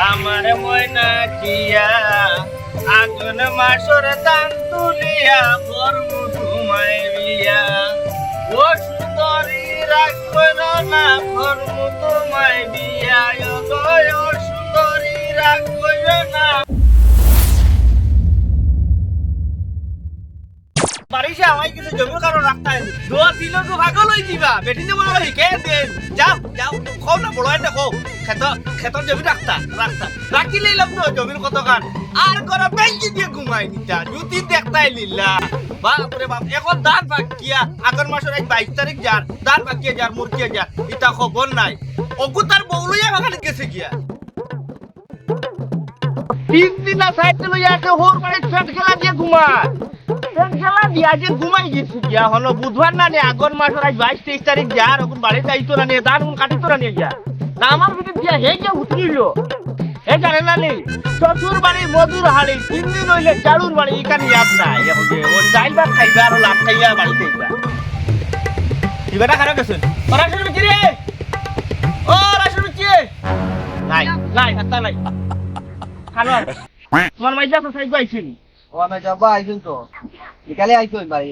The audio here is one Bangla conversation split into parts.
আমার ময়না টিয়া আগুন মাসর দান তুলিয়া করমু তোমায় বিয়া ও সুন্দরী রাখবো না করমু তোমায় বিয়া ও সুন্দরী রাখবো না বারিশা আমায় কিছু জমির কারণ রাখতে হয় দোয়া দিল তো ভাগল হয়ে যাবা বেটি যে বলা কে দেন যাও যাও খাও না বড় একটা খাও খেতর জমি রাখতা রাখিলে এলাম তো জমির কত কান আর করা ব্যাংকে দিয়ে ঘুমাই নিতা যদি দেখতাই লিল্লা বাপরে বাপ এখন দান বাকিয়া আগের মাসের 22 তারিখ যার দান বাকিয়া যার মুরগিয়া যার এটা খবর নাই অগু তার বউলইয়া বাগানে গেছে গিয়া 3 দিন না সাইড লইয়া আছে হোর মানে ফেট খেলা দিয়ে ঘুমায় খেলা দিয়া যে ঘুমাই গেছি গিয়া হলো বুধবার না নিয়ে আগর মাসের 22-23 তারিখ যার এখন বাড়িতে আইতো না নিয়ে দান কাটিতো না নিয়ে গিয়া না আমার ভিতরে দিয়া হে গিয়া উতরিল হে জানে না নি শ্বশুর বাড়ি মধুর হাড়ি 3 দিন হইলে চালুর বাড়ি এখানে ইয়াদ নাই এখন যে ও চাইবা খাইবা আর লাভ খাইয়া বাড়িতে আইবা দিবাটা খারাপ গেছেন ওরা শুনবি কি রে ও ওরা শুনবি কি নাই নাই হাতা নাই খানো তোমার মাইজা তো সাইজ আইছিস ও আমি যাবা আইছুন তো বিকালে আইছুন ভাই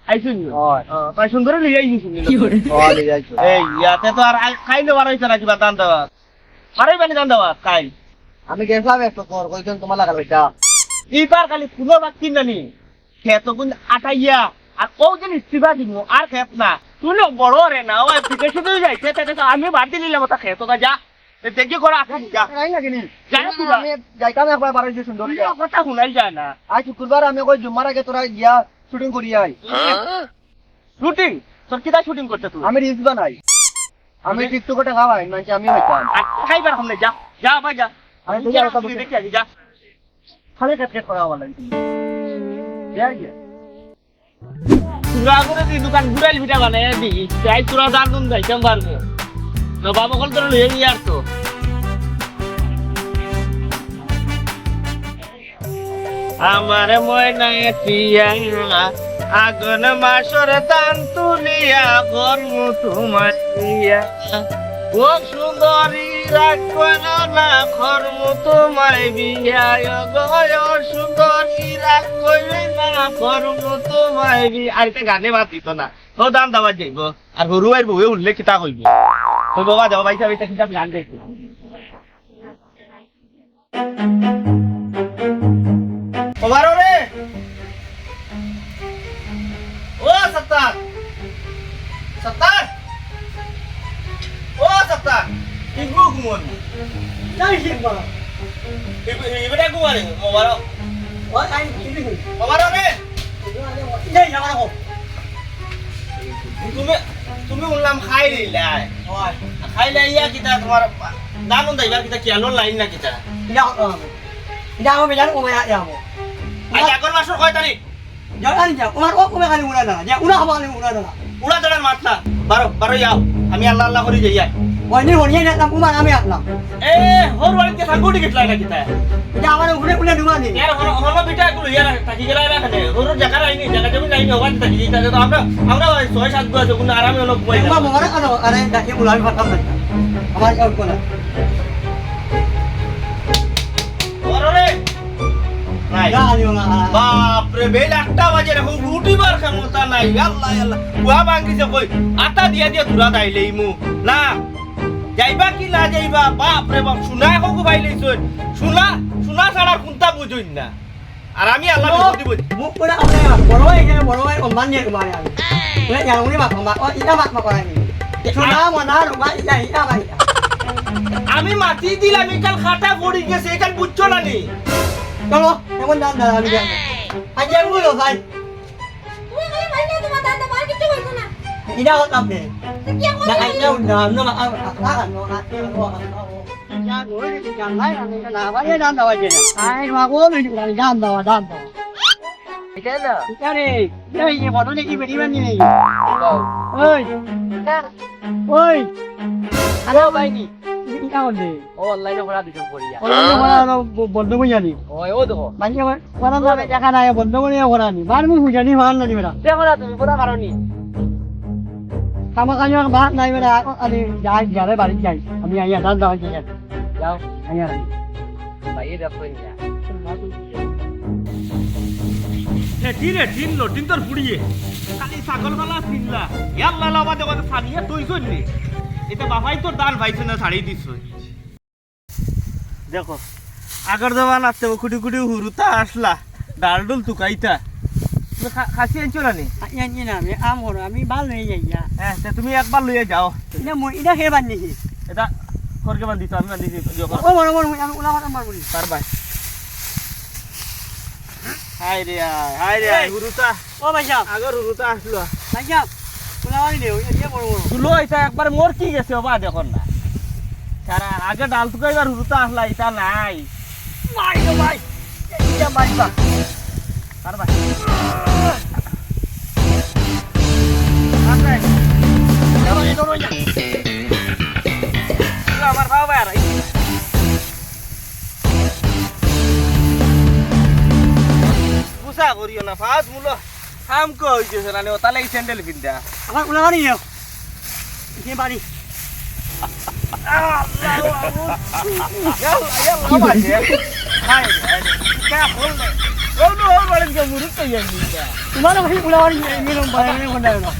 আইছুন তাই সুন্দর লিয়ে আইছুন কি করে ও লিয়ে আইছুন এই ইয়াতে তো আর খাইলে বার হইছে না কিবা দান দেওয়া মারাই বানি দান দেওয়া খাই আমি গেছলাম একটু পর কইছেন তোমার লাগা লইতা এইবার খালি পুরো বাদ কিন জানি খেত কোন আটাইয়া আর কও জানি সিবা দিমু আর খেত না তুই বড় রে না ওই বিদেশে তো যাইছে তাতে আমি বাদ দিলাম তা খেতটা যা দেখি করে আসা যা নাই লাগিনি জানো তুই আমি যাইতাম একবার বাড়ি যে সুন্দর কথা শুনাই যায় না আজ শুক্রবার আমি কই জুম্মার আগে তোরা গিয়া শুটিং করি আই শুটিং তোর কিটা শুটিং করতে তুই আমি রিলস বানাই আমি টিকটকে খাওয়াই মানে আমি হইতাম খাইবার সামনে যা যা ভাই যা আমি তো যাও তো দেখি আগে যা খালি কাটকে করা বলা যা গিয়া তুরা করে দি দোকান ঘুরাইল ভিটা বানাই দি চাই তুরা দান যাইতাম পারবো তো বাবা কল তোর লইয়ে গিয়ে আর তো আমার ময়না টিয়া আগুন মাসর দান তুলিয়া করমু তোমার দিয়া ও সুন্দরী রাখবো না করমু তোমায় বিয়া ও সুন্দরী রাখবো না করমু তোমায় বিয়া আর এটা গানে বাদ দিত না ও দান দাবার যাইব আর হরুয়ার বউয়ে উঠলে কিতা কইব ওই বাবা যাও বাইসা বাইসা কিতা গান দেখি ওবারো রে ও সত্তার সত্তার ও সত্তার ইগু ঘুমন যাই শিখবা ইবেটা ঘুমারে ওবারো ও আই কিলি ওবারো রে যাই যাবা কো তুমি উনলাম খাই দিলাই খাইলে ইয়া কিতা তোমার দানুন দাইবার কিতা কিয়ানোর লাইন না কিতা যাও আমি জানো কবে যাও আজ আগর মাসের কয় তারিখ যাও আনি যাও তোমার ও কবে খালি উড়া দাও যা উড়া হবা আনি উড়া দাও উড়া দাঁড়ান মাতলা বারো যাও আমি আল্লাহ আল্লাহ করে যাই ওইনি ওনিয়ে না কুমার আমি আসলাম এ হোর বাড়িতে থাকবো টিকিট লাগে কিতা যা আমার উড়ে উড়ে ডুবা দি এর হলো বিটা গুলো ইয়ার থাকি গেলা না কেন হোর জায়গা রাইনি জায়গা জমি রাইনি ওখানে থাকি তাহলে তো আমরা 6-7 বছর কোন আরামে হলো ঘুমাই মা মরা কানো আরে ডাকি উড়া আমি ফাটাম না আমার কাউ কোনা ওরে নাই যা আনি ওনা বাপ রে বেল 8টা বাজে এখন রুটি বার ক্ষমতা নাই আল্লাহ আল্লাহ কুয়া ভাঙিছে কই আটা দিয়া দিয়া তুরা দাইলেই মু না যাইবা কি না যাইবা বাপ রে বাপ শুনা কো বাইলেছন শুনা ছাড়া কোনটা বুঝুই না আর আমি আল্লাহ বিপদি বলি মুখ পুরা আপনি বড় ভাই সম্মান নিয়ে কুমারে আমি তুই জানো নি মা মা ও ইটা মা করাই নি শোনা মনা রুমা ইটা ভাই আমি মাটি দিলাম কাল খাটা পড়ি গেছে এখান বুঝছো না নি চলো এখন দান দাও আমি যাই আজ আমি বলো ভাই তুমি খালি মাইনে তোমার দাদা বার কিছু বলছো না ইটা হতাম নে কি না করে আইটা না না না না যা নই নি জান নাই না বাড়ি দান দাও আজ আই মাগো নি দান দাও এটা না এটা রে এই বড় কি বেরি বানি নেই ওই ওই হ্যালো ভাইনি এটা হলে ও অনলাইনে করা দিছো পড়িয়া অনলাইনে করা বন্ধ করে জানি ওই ও দেখো মানে কোন না দেখা নাই বন্ধ করে করা নি বার মুই জানি ভাল না মেরা দেখো না তুমি পুরা কারণই কামা কাজ ভাত নাই মেরা আমি যাই যারে বাড়ি যাই আমি আইয়া দান দাও যাই যাও আইয়া রাখি বাইরে দেখো না টিন তোর পুড়িয়ে খালি ছাগল বালা চিনলা ইয়াল্লা লাবা দেখো সানিয়া তুই কইলি এটা বাবাই তোর দাল ভাইছে না ছাড়ি দিছ দেখো আগর জমান আসতে কুটি কুটি হুরুতা আসলা ডাল ডুল তুকাইতা তুমি খাসি আনছো না নি আইয়া নি না আমি আম হর আমি ভাল হয়ে যাইয়া হ্যাঁ তুমি একবার লইয়া যাও এটা হে বান্ধিছি এটা খরকে বান্ধিছো আমি বান্ধিছি ও মনে মনে আমি উলা কথা মারবো পারবা হাই রে হুরুতা ও ভাই সাহেব আগর হুরুতা আসলো ভাই সাহেব উলা মারি দেও এটা বড় বড় তুলো এটা একবার মোর কি গেছে বাবা দেখুন না সারা আগে ডাল তুকাইবার হুরুতা আসলা এটা নাই মাই গো ভাই এটা মারিবা পারবা আমার বাবা আর গুসা করিও না ফাস মুলো হাম কো হইছে না নে ওতালে স্যান্ডেল কিনদা আমার উলা মারি দেও এটা বাড়ি তোমার ভাই উলা মারি নিলাম বাইরে বন্ধা না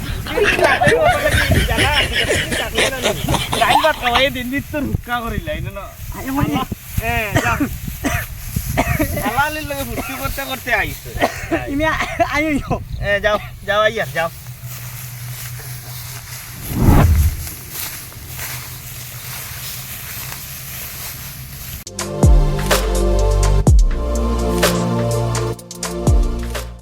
রাইবা কই দিন দিত হুক্কা করিলা ইনো না আই মনি যাও আলালির লগে ফুর্তি করতে করতে আইছে ইমিয়া আইও যাও যাও আইয়া যাও